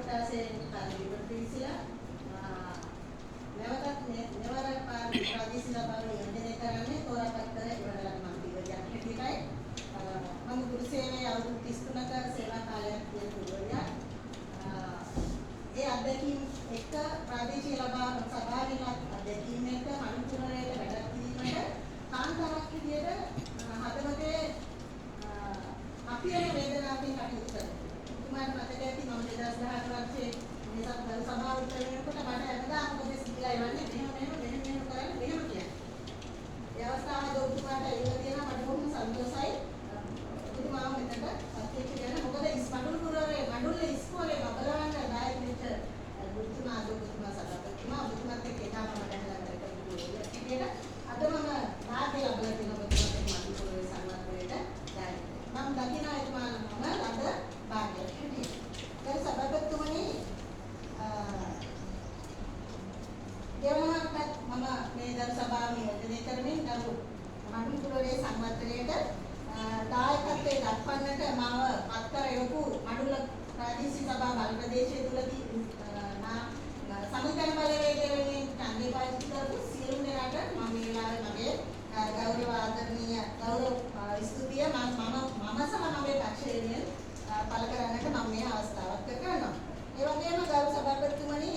කොටසේ පරිවිපත්තිසිලා නැවතත් මෙවර ප්‍රාදේශීය සභාව නියෝජනය කරන්නේ තෝරාපත් කර ඉවරලා මම පිළිවෙලක් හැටියටයි මම ගුරු සේවයේ අවුරුදු 33ක සේවා කාලයක් තියෙන පුරවැසියා ඒ අධ්‍යක්ෂින් එක්ක ප්‍රාදේශීය සභාවේ අධ්‍යක්ෂින් එක්ක මනුෂ්‍යවරයට වැඩ කිරීමට කාන්තාවක් විදියට හදවතේ අපි යන වේදනාවෙන් කටයුතු කරනවා. තුමාට මතක ඇති මම 2018 වර්ෂයේ මේ සභාව උත්තරේනකොට මට හැමදාම උපදෙස් දීලා යවන්නේ මෙහෙම කරන්න මෙහෙම කියන්නේ. ඒ අවස්ථාවේදී ඔබතුමාට ඒව දෙනවා මට බොහොම සතුටුයි. ඔබතුමාව මෙතනට අත්‍යච්ච කරන මොකද ඉස්මඩුල් පුරවරේ මඩුල්ලේ ඉස්කෝලේ බබලවන්න දායක වෙච්ච ඔබතුමාත් ඔබතුමාත් එක්ක ඒකම මට හදලා කරපු අද මම නාට්‍ය ලබලා තියෙන ඔබතුමාත් එක්ක මඩුල් පුරවරේ සංවර්ධනයට දායක මම දකින්න එතුමාම ලද භාග්‍යයක් හැටියට. දැන් සභාපතිතුමනි දෙවනකට මම මේ දරු සභාව නියෝජනය කරමින් ගරු මඩුල් පුරවරේ සංවර්ධනයට දායකත්වයේ දක්වන්නට මාව පත්තර යොපු මඩුල්ල ප්‍රාදේශීය සභා බල ප්‍රදේශය තුලදී සමිතියන් බලවේගය වෙනුවෙන් ඡන්දය පාවිච්චි කරපු සියලු දෙනාට මම මේ වෙලාවේ මගේ ගෞරව ආදරණීය ගෞරව ස්තුතිය මම සහ මගේ පක්ෂයෙන් පළ කරන්නට මම මේ අවස්ථාවක් කරනවා. ඒ වගේම ගෞරව සභාපතිතුමනි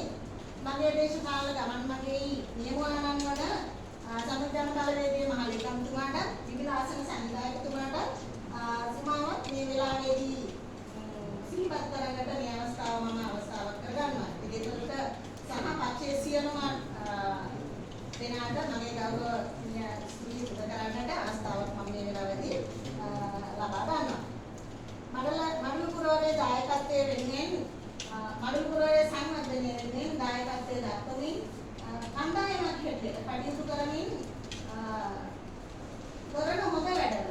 මගේ දේශපාලන ගමන් මගේ නියමානන් වල සමිතියන් බලවේගයේ මහ ලේකම්තුමාට විවිධ ආසන සංවිධායකතුමාට සීමාවක් මේ වෙලාවේදී සිහිපත් කරගන්නට මේ අවස්ථාව මම අවස්ථාවක් කරගන්නවා. ඒකට සහ පක්ෂයේ සියලුම දෙනාට මගේ ගෞරව ස්තුති පුද කරන්නට අවස්ථාවක් මම මේ වෙලාවේදී ලබා ගන්නවා. මඩුල් පුරවරේ දායකත්වයේ වෙනුවෙන් මඩුල් පුරවරේ සංවර්ධනය වෙනුවෙන් දායකත්වයේ දක්වමින් කණ්ඩායමක් හැටියට කටයුතු කරමින් කරන හොඳ වැඩ